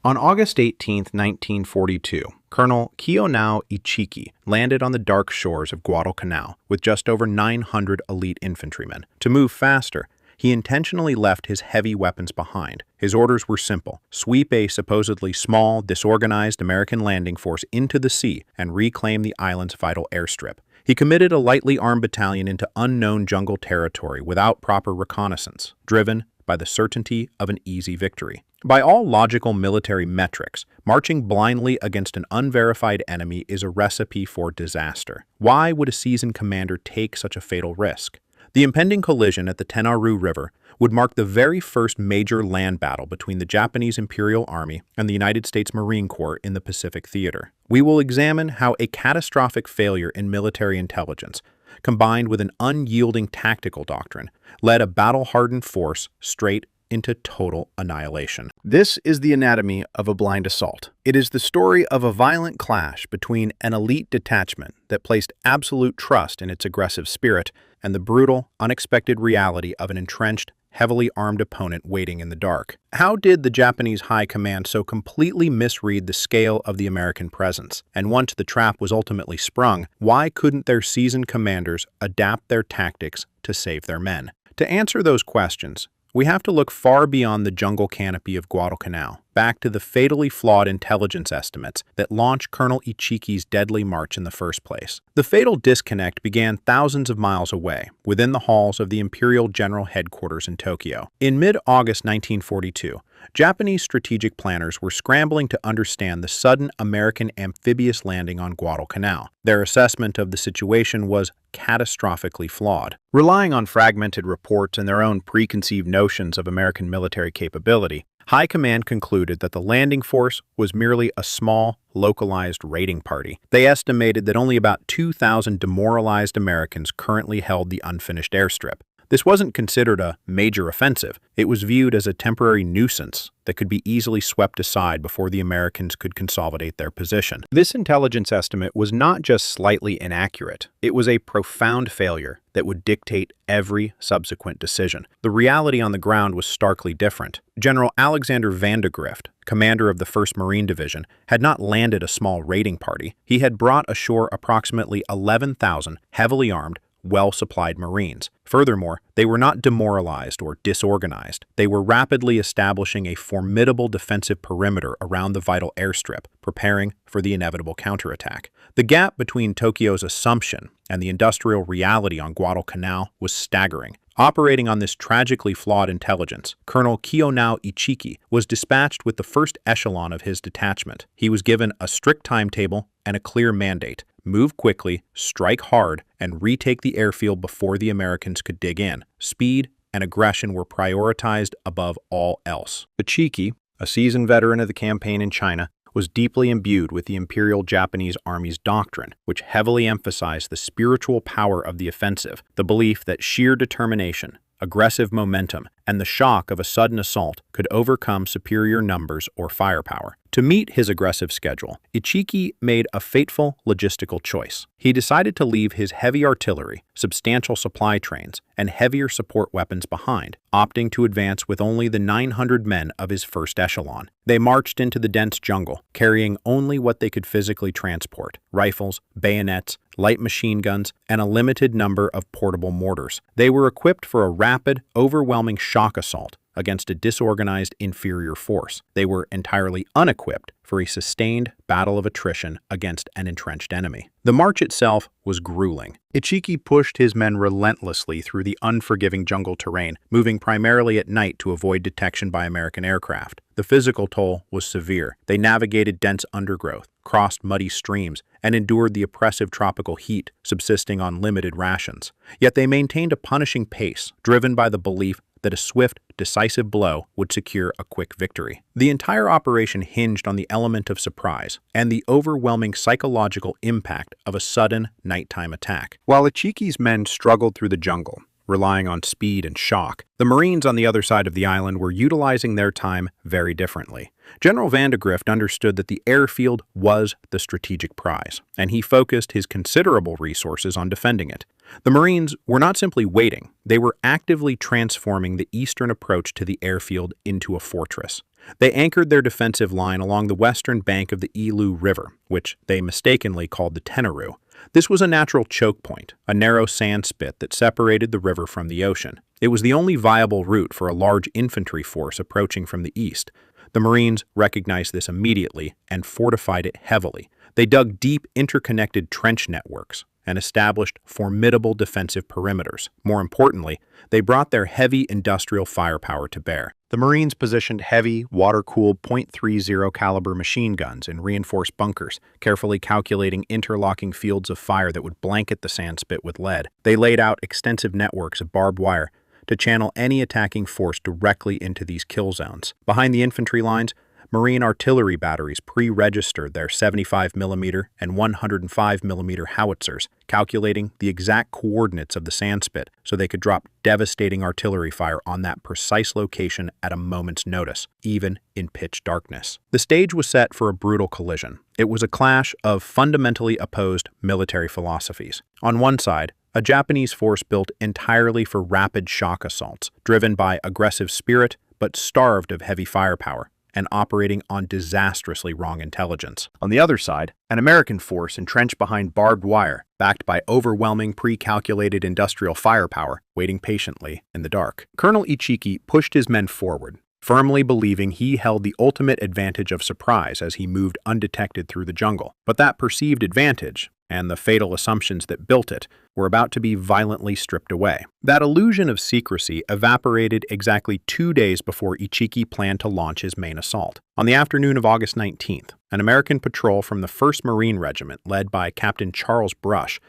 On August 18, 1942, Colonel Kiyonao Ichiki landed on the dark shores of Guadalcanal with just over 900 elite infantrymen. To move faster, he intentionally left his heavy weapons behind. His orders were simple: sweep a supposedly small, disorganized American landing force into the sea and reclaim the island's vital airstrip. He committed a lightly armed battalion into unknown jungle territory without proper reconnaissance, driven by the certainty of an easy victory. By all logical military metrics, marching blindly against an unverified enemy is a recipe for disaster. Why would a seasoned commander take such a fatal risk? The impending collision at the Tenaru River would mark the very first major land battle between the Japanese Imperial Army and the United States Marine Corps in the Pacific Theater. We will examine how a catastrophic failure in military intelligence, combined with an unyielding tactical doctrine, led a battle-hardened force straight into total annihilation. This is the anatomy of a blind assault. It is the story of a violent clash between an elite detachment that placed absolute trust in its aggressive spirit and the brutal, unexpected reality of an entrenched, heavily armed opponent waiting in the dark. How did the Japanese High Command so completely misread the scale of the American presence? And once the trap was ultimately sprung, why couldn't their seasoned commanders adapt their tactics to save their men? To answer those questions, we have to look far beyond the jungle canopy of Guadalcanal, back to the fatally flawed intelligence estimates that launched Colonel Ichiki's deadly march in the first place. The fatal disconnect began thousands of miles away, within the halls of the Imperial General Headquarters in Tokyo. In mid-August 1942, Japanese strategic planners were scrambling to understand the sudden American amphibious landing on Guadalcanal. Their assessment of the situation was catastrophically flawed. Relying on fragmented reports and their own preconceived notions of American military capability, High Command concluded that the landing force was merely a small, localized raiding party. They estimated that only about 2,000 demoralized Americans currently held the unfinished airstrip. This wasn't considered a major offensive. It was viewed as a temporary nuisance that could be easily swept aside before the Americans could consolidate their position. This intelligence estimate was not just slightly inaccurate. It was a profound failure that would dictate every subsequent decision. The reality on the ground was starkly different. General Alexander Vandegrift, commander of the 1st Marine Division, had not landed a small raiding party. He had brought ashore approximately 11,000 heavily armed, well-supplied Marines. Furthermore, they were not demoralized or disorganized. They were rapidly establishing a formidable defensive perimeter around the vital airstrip, preparing for the inevitable counterattack. The gap between Tokyo's assumption and the industrial reality on Guadalcanal was staggering. Operating on this tragically flawed intelligence, Colonel Kiyonao Ichiki was dispatched with the first echelon of his detachment. He was given a strict timetable and a clear mandate: move quickly, strike hard, and retake the airfield before the Americans could dig in. Speed and aggression were prioritized above all else. Ichiki, a seasoned veteran of the campaign in China, was deeply imbued with the Imperial Japanese Army's doctrine, which heavily emphasized the spiritual power of the offensive, the belief that sheer determination, aggressive momentum, and the shock of a sudden assault could overcome superior numbers or firepower. To meet his aggressive schedule, Ichiki made a fateful logistical choice. He decided to leave his heavy artillery, substantial supply trains, and heavier support weapons behind, opting to advance with only the 900 men of his first echelon. They marched into the dense jungle, carrying only what they could physically transport: rifles, bayonets, light machine guns, and a limited number of portable mortars. They were equipped for a rapid, overwhelming shock assault against a disorganized inferior force. They were entirely unequipped for a sustained battle of attrition against an entrenched enemy. The march itself was grueling. Ichiki pushed his men relentlessly through the unforgiving jungle terrain, moving primarily at night to avoid detection by American aircraft. The physical toll was severe. They navigated dense undergrowth, crossed muddy streams, and endured the oppressive tropical heat, subsisting on limited rations. Yet they maintained a punishing pace, driven by the belief that a swift, decisive blow would secure a quick victory. The entire operation hinged on the element of surprise and the overwhelming psychological impact of a sudden nighttime attack. While Ichiki's men struggled through the jungle, relying on speed and shock, the Marines on the other side of the island were utilizing their time very differently. General Vandegrift understood that the airfield was the strategic prize, and he focused his considerable resources on defending it. The Marines were not simply waiting, they were actively transforming the eastern approach to the airfield into a fortress. They anchored their defensive line along the western bank of the Ilu River, which they mistakenly called the Tenaru. This was a natural choke point, a narrow sand spit that separated the river from the ocean. It was the only viable route for a large infantry force approaching from the east. The Marines recognized this immediately and fortified it heavily. They dug deep, interconnected trench networks and established formidable defensive perimeters. More importantly, they brought their heavy industrial firepower to bear. The Marines positioned heavy, water-cooled .30 caliber machine guns in reinforced bunkers, carefully calculating interlocking fields of fire that would blanket the sandspit with lead. They laid out extensive networks of barbed wire to channel any attacking force directly into these kill zones. Behind the infantry lines, Marine artillery batteries pre-registered their 75mm and 105mm howitzers, calculating the exact coordinates of the sandspit so they could drop devastating artillery fire on that precise location at a moment's notice, even in pitch darkness. The stage was set for a brutal collision. It was a clash of fundamentally opposed military philosophies. On one side, a Japanese force built entirely for rapid shock assaults, driven by aggressive spirit but starved of heavy firepower, and operating on disastrously wrong intelligence. On the other side, an American force entrenched behind barbed wire, backed by overwhelming pre-calculated industrial firepower, waiting patiently in the dark. Colonel Ichiki pushed his men forward, firmly believing he held the ultimate advantage of surprise as he moved undetected through the jungle. But that perceived advantage, and the fatal assumptions that built it, were about to be violently stripped away. That illusion of secrecy evaporated exactly 2 days before Ichiki planned to launch his main assault. On the afternoon of August 19th, an American patrol from the 1st Marine Regiment, led by Captain Charles Brush,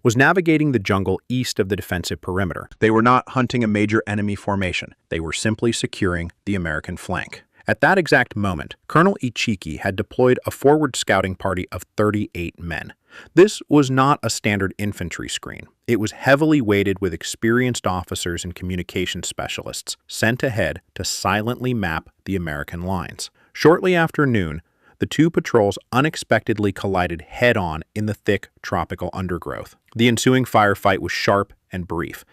was navigating the jungle east of the defensive perimeter. They were not hunting a major enemy formation. They were simply securing the American flank. At that exact moment, Colonel Ichiki had deployed a forward scouting party of 38 men. This was not a standard infantry screen. It was heavily weighted with experienced officers and communication specialists sent ahead to silently map the American lines. Shortly after noon, the two patrols unexpectedly collided head-on in the thick tropical undergrowth. The ensuing firefight was sharp and brief.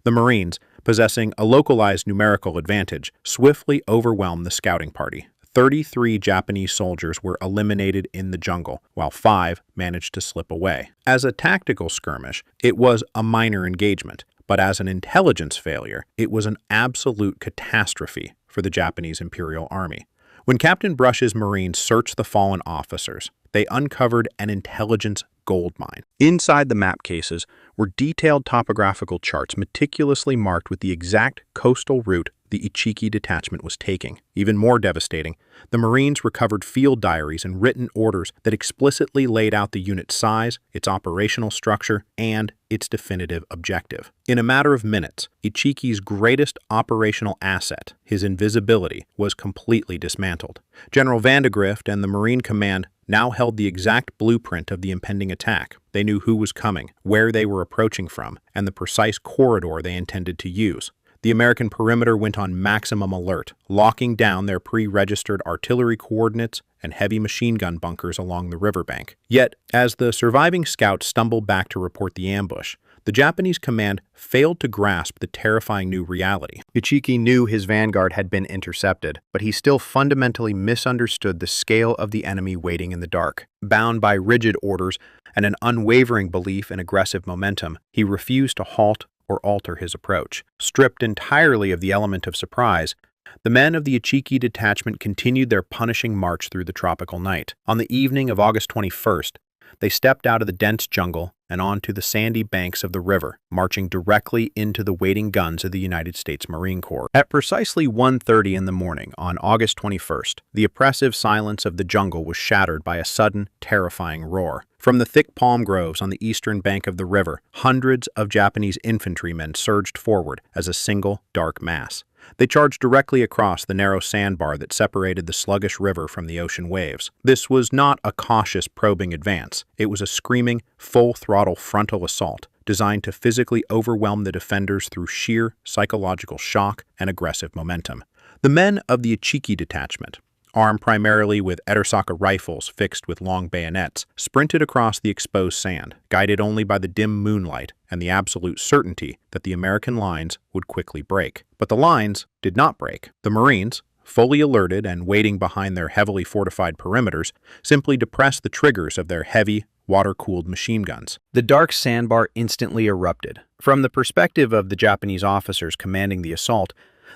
The Marines, possessing a localized numerical advantage, swiftly overwhelmed the scouting party. 33 Japanese soldiers were eliminated in the jungle, while 5 managed to slip away. As a tactical skirmish, it was a minor engagement, but as an intelligence failure, it was an absolute catastrophe for the Japanese Imperial Army. When Captain Brush's Marines searched the fallen officers, they uncovered an intelligence goldmine. Inside the map cases were detailed topographical charts meticulously marked with the exact coastal route the Ichiki Detachment was taking. Even more devastating, the Marines recovered field diaries and written orders that explicitly laid out the unit's size, its operational structure, and its definitive objective. In a matter of minutes, Ichiki's greatest operational asset, his invisibility, was completely dismantled. General Vandegrift and the Marine Command now held the exact blueprint of the impending attack. They knew who was coming, where they were approaching from, and the precise corridor they intended to use. The American perimeter went on maximum alert, locking down their pre-registered artillery coordinates and heavy machine gun bunkers along the riverbank. Yet, as the surviving scouts stumbled back to report the ambush, the Japanese command failed to grasp the terrifying new reality. Ichiki knew his vanguard had been intercepted, but he still fundamentally misunderstood the scale of the enemy waiting in the dark. Bound by rigid orders and an unwavering belief in aggressive momentum, he refused to halt or alter his approach. Stripped entirely of the element of surprise, the men of the Ichiki Detachment continued their punishing march through the tropical night. On the evening of August 21st, they stepped out of the dense jungle and onto the sandy banks of the river, marching directly into the waiting guns of the United States Marine Corps. At precisely 1:30 in the morning on August 21st, the oppressive silence of the jungle was shattered by a sudden, terrifying roar. From the thick palm groves on the eastern bank of the river, hundreds of Japanese infantrymen surged forward as a single, dark mass. They charged directly across the narrow sandbar that separated the sluggish river from the ocean waves. This was not a cautious, probing advance. It was a screaming, full-throttle frontal assault designed to physically overwhelm the defenders through sheer psychological shock and aggressive momentum. The men of the Ichiki Detachment, armed primarily with Etersaka rifles fixed with long bayonets, sprinted across the exposed sand, guided only by the dim moonlight and the absolute certainty that the American lines would quickly break. But the lines did not break. The Marines, fully alerted and waiting behind their heavily fortified perimeters, simply depressed the triggers of their heavy, water-cooled machine guns. The dark sandbar instantly erupted. From the perspective of the Japanese officers commanding the assault,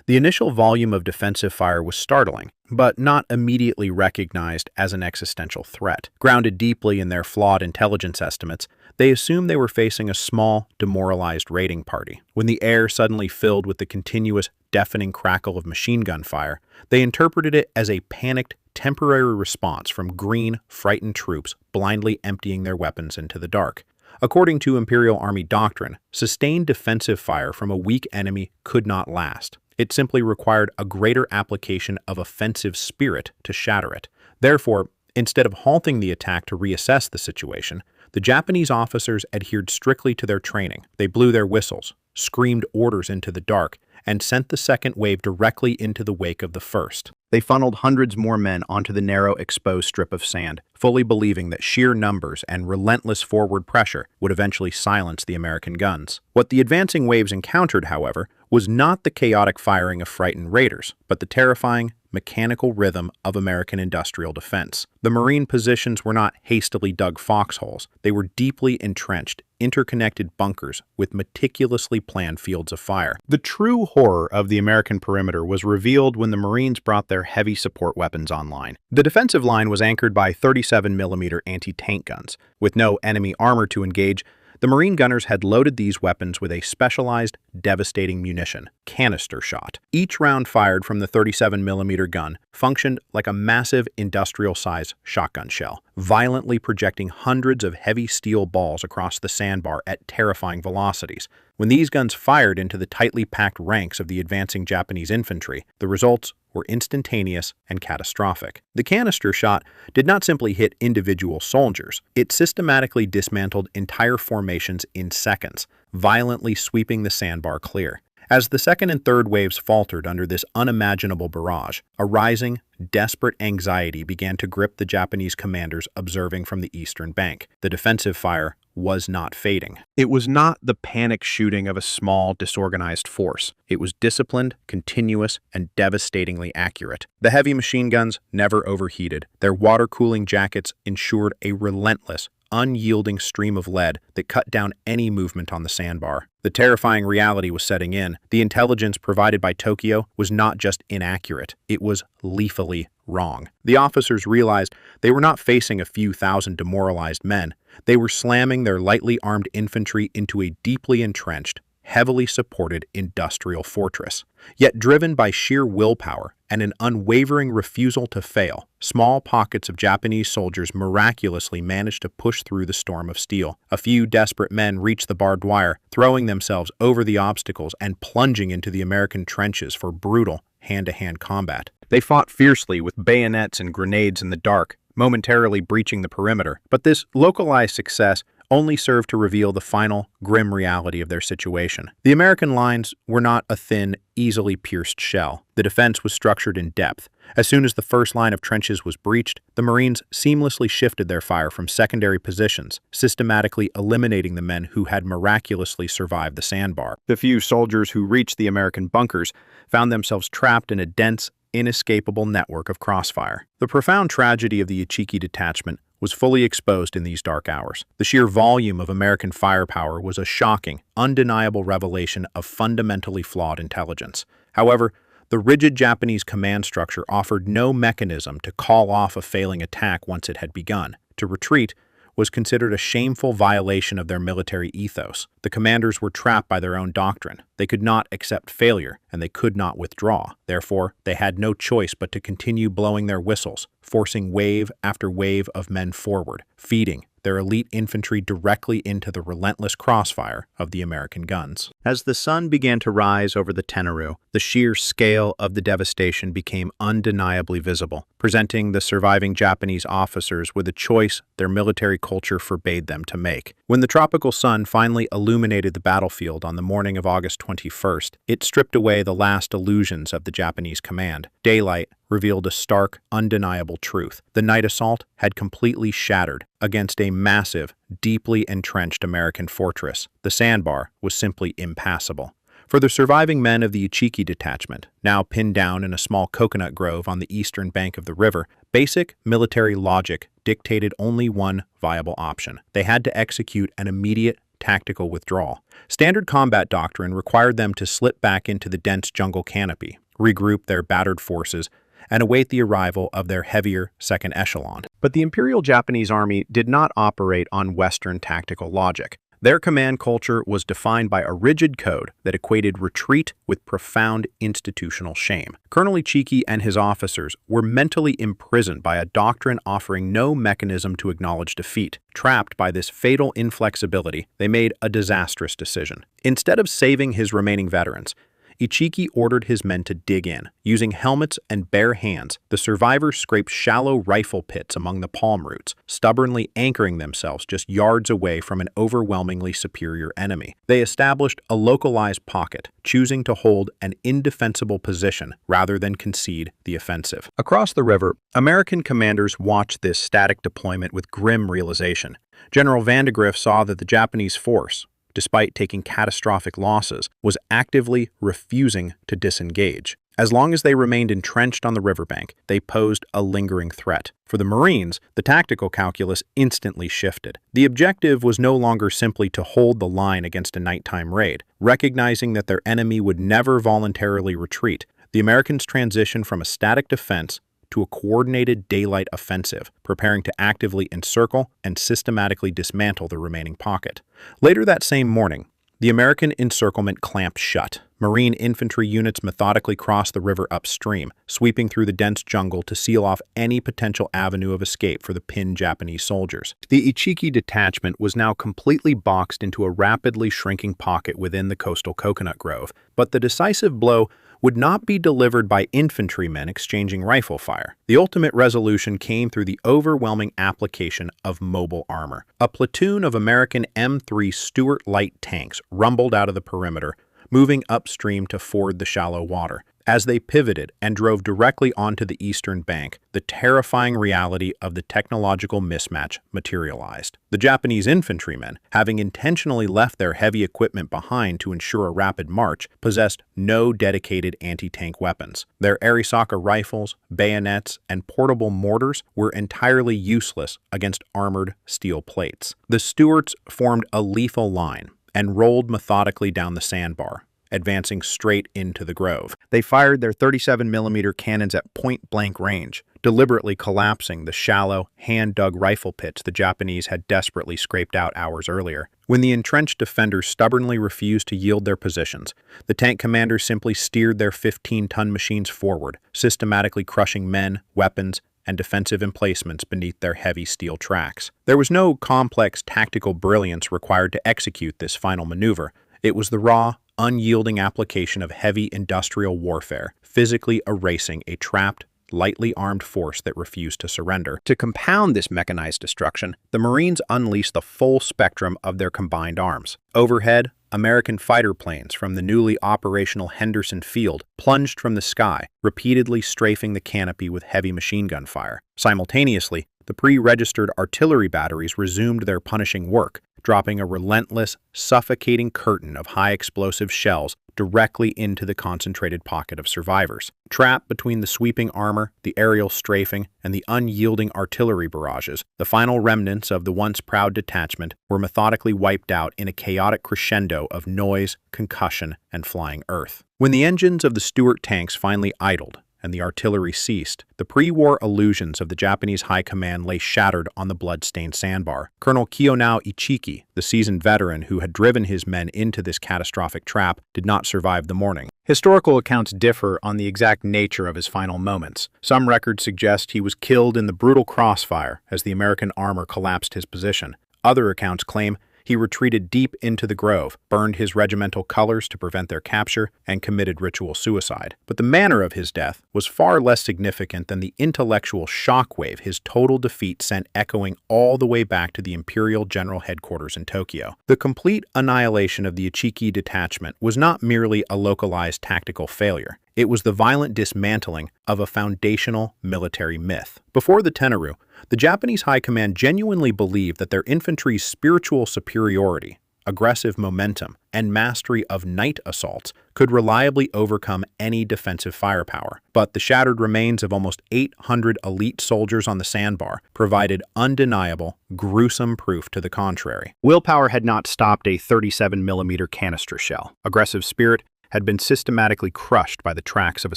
the initial volume of defensive fire was startling, but not immediately recognized as an existential threat. Grounded deeply in their flawed intelligence estimates, they assumed they were facing a small, demoralized raiding party. When the air suddenly filled with the continuous, deafening crackle of machine gun fire, they interpreted it as a panicked, temporary response from green, frightened troops blindly emptying their weapons into the dark. According to Imperial Army doctrine, sustained defensive fire from a weak enemy could not last. It simply required a greater application of offensive spirit to shatter it. Therefore, instead of halting the attack to reassess the situation, the Japanese officers adhered strictly to their training. They blew their whistles, screamed orders into the dark, and sent the second wave directly into the wake of the first. They funneled hundreds more men onto the narrow, exposed strip of sand, fully believing that sheer numbers and relentless forward pressure would eventually silence the American guns. What the advancing waves encountered, however, was not the chaotic firing of frightened raiders, but the terrifying, mechanical rhythm of American industrial defense. The Marine positions were not hastily dug foxholes. They were deeply entrenched, interconnected bunkers with meticulously planned fields of fire. The true horror of the American perimeter was revealed when the Marines brought their heavy support weapons online. The defensive line was anchored by 37mm anti-tank guns. With no enemy armor to engage, the Marine gunners had loaded these weapons with a specialized, devastating munition, canister shot. Each round fired from the 37mm gun functioned like a massive industrial-sized shotgun shell, violently projecting hundreds of heavy steel balls across the sandbar at terrifying velocities. When these guns fired into the tightly packed ranks of the advancing Japanese infantry, the results were instantaneous and catastrophic. The canister shot did not simply hit individual soldiers, it systematically dismantled entire formations in seconds, violently sweeping the sandbar clear. As the second and third waves faltered under this unimaginable barrage, a rising, desperate anxiety began to grip the Japanese commanders observing from the eastern bank. The defensive fire was not fading. It was not the panic shooting of a small, disorganized force. It was disciplined, continuous, and devastatingly accurate. The heavy machine guns never overheated. Their water-cooling jackets ensured a relentless, unyielding stream of lead that cut down any movement on the sandbar. The terrifying reality was setting in. The intelligence provided by Tokyo was not just inaccurate, it was lethally wrong. The officers realized they were not facing a few thousand demoralized men. They were slamming their lightly armed infantry into a deeply entrenched, heavily supported industrial fortress. Yet driven by sheer willpower and an unwavering refusal to fail, small pockets of Japanese soldiers miraculously managed to push through the storm of steel. A few desperate men reached the barbed wire, throwing themselves over the obstacles and plunging into the American trenches for brutal hand-to-hand combat. They fought fiercely with bayonets and grenades in the dark, momentarily breaching the perimeter. But this localized success only served to reveal the final, grim reality of their situation. The American lines were not a thin, easily pierced shell. The defense was structured in depth. As soon as the first line of trenches was breached, the Marines seamlessly shifted their fire from secondary positions, systematically eliminating the men who had miraculously survived the sandbar. The few soldiers who reached the American bunkers found themselves trapped in a dense, inescapable network of crossfire. The profound tragedy of the Ichiki Detachment was fully exposed in these dark hours. The sheer volume of American firepower was a shocking, undeniable revelation of fundamentally flawed intelligence. However, the rigid Japanese command structure offered no mechanism to call off a failing attack once it had begun. To retreat was considered a shameful violation of their military ethos. The commanders were trapped by their own doctrine. They could not accept failure, and they could not withdraw. Therefore, they had no choice but to continue blowing their whistles, forcing wave after wave of men forward, feeding their elite infantry directly into the relentless crossfire of the American guns. As the sun began to rise over the Tenaru, the sheer scale of the devastation became undeniably visible, presenting the surviving Japanese officers with a choice their military culture forbade them to make. When the tropical sun finally illuminated the battlefield on the morning of August 21st, it stripped away the last illusions of the Japanese command. Daylight, revealed a stark, undeniable truth. The night assault had completely shattered against a massive, deeply entrenched American fortress. The sandbar was simply impassable. For the surviving men of the Ichiki Detachment, now pinned down in a small coconut grove on the eastern bank of the river, basic military logic dictated only one viable option. They had to execute an immediate tactical withdrawal. Standard combat doctrine required them to slip back into the dense jungle canopy, regroup their battered forces, and await the arrival of their heavier second echelon. But the Imperial Japanese Army did not operate on Western tactical logic. Their command culture was defined by a rigid code that equated retreat with profound institutional shame. Colonel Ichiki and his officers were mentally imprisoned by a doctrine offering no mechanism to acknowledge defeat. Trapped by this fatal inflexibility, they made a disastrous decision. Instead of saving his remaining veterans, Ichiki ordered his men to dig in. Using helmets and bare hands, the survivors scraped shallow rifle pits among the palm roots, stubbornly anchoring themselves just yards away from an overwhelmingly superior enemy. They established a localized pocket, choosing to hold an indefensible position rather than concede the offensive. Across the river, American commanders watched this static deployment with grim realization. General Vandegrift saw that the Japanese force, despite taking catastrophic losses, was actively refusing to disengage. As long as they remained entrenched on the riverbank, they posed a lingering threat. For the Marines, the tactical calculus instantly shifted. The objective was no longer simply to hold the line against a nighttime raid. Recognizing that their enemy would never voluntarily retreat, the Americans transitioned from a static defense to a coordinated daylight offensive, preparing to actively encircle and systematically dismantle the remaining pocket. Later that same morning, the American encirclement clamped shut. Marine infantry units methodically crossed the river upstream, sweeping through the dense jungle to seal off any potential avenue of escape for the pinned Japanese soldiers. The Ichiki Detachment was now completely boxed into a rapidly shrinking pocket within the coastal coconut grove, but the decisive blow would not be delivered by infantrymen exchanging rifle fire. The ultimate resolution came through the overwhelming application of mobile armor. A platoon of American M3 Stuart light tanks rumbled out of the perimeter, moving upstream to ford the shallow water. As they pivoted and drove directly onto the eastern bank, the terrifying reality of the technological mismatch materialized. The Japanese infantrymen, having intentionally left their heavy equipment behind to ensure a rapid march, possessed no dedicated anti-tank weapons. Their Arisaka rifles, bayonets, and portable mortars were entirely useless against armored steel plates. The Stuarts formed a lethal line and rolled methodically down the sandbar, advancing straight into the grove. They fired their 37mm cannons at point-blank range, deliberately collapsing the shallow, hand-dug rifle pits the Japanese had desperately scraped out hours earlier. When the entrenched defenders stubbornly refused to yield their positions, the tank commanders simply steered their 15-ton machines forward, systematically crushing men, weapons, and defensive emplacements beneath their heavy steel tracks. There was no complex tactical brilliance required to execute this final maneuver. It was the raw, unyielding application of heavy industrial warfare, physically erasing a trapped, lightly armed force that refused to surrender. To compound this mechanized destruction, the Marines unleashed the full spectrum of their combined arms. Overhead, American fighter planes from the newly operational Henderson Field plunged from the sky, repeatedly strafing the canopy with heavy machine gun fire. Simultaneously, the pre-registered artillery batteries resumed their punishing work, dropping a relentless, suffocating curtain of high-explosive shells directly into the concentrated pocket of survivors. Trapped between the sweeping armor, the aerial strafing, and the unyielding artillery barrages, the final remnants of the once proud detachment were methodically wiped out in a chaotic crescendo of noise, concussion, and flying earth. When the engines of the Stuart tanks finally idled, and the artillery ceased, the pre-war illusions of the Japanese high command lay shattered on the blood-stained sandbar. Colonel Kiyonao Ichiki, the seasoned veteran who had driven his men into this catastrophic trap, did not survive the morning. Historical accounts differ on the exact nature of his final moments. Some records suggest he was killed in the brutal crossfire as the American armor collapsed his position. Other accounts claim he retreated deep into the grove, burned his regimental colors to prevent their capture, and committed ritual suicide. But the manner of his death was far less significant than the intellectual shockwave his total defeat sent echoing all the way back to the Imperial General Headquarters in Tokyo. The complete annihilation of the Ichiki Detachment was not merely a localized tactical failure. It was the violent dismantling of a foundational military myth. Before the Tenaru, the Japanese High Command genuinely believed that their infantry's spiritual superiority, aggressive momentum, and mastery of night assaults could reliably overcome any defensive firepower. But the shattered remains of almost 800 elite soldiers on the sandbar provided undeniable, gruesome proof to the contrary. Willpower had not stopped a 37mm canister shell. Aggressive spirit had been systematically crushed by the tracks of a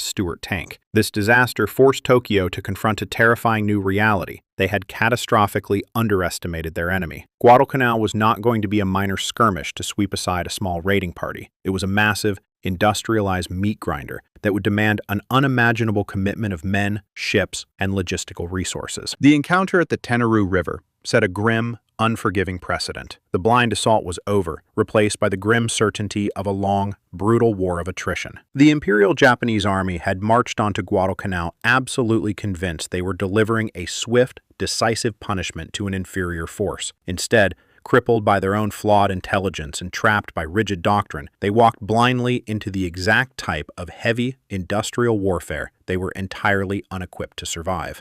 Stuart tank. This disaster forced Tokyo to confront a terrifying new reality. They had catastrophically underestimated their enemy. Guadalcanal was not going to be a minor skirmish to sweep aside a small raiding party. It was a massive, industrialized meat grinder that would demand an unimaginable commitment of men, ships, and logistical resources. The encounter at the Tenaru River set a grim, unforgiving precedent. The blind assault was over, replaced by the grim certainty of a long, brutal war of attrition. The Imperial Japanese Army had marched onto Guadalcanal absolutely convinced they were delivering a swift, decisive punishment to an inferior force. Instead, crippled by their own flawed intelligence and trapped by rigid doctrine, they walked blindly into the exact type of heavy industrial warfare they were entirely unequipped to survive.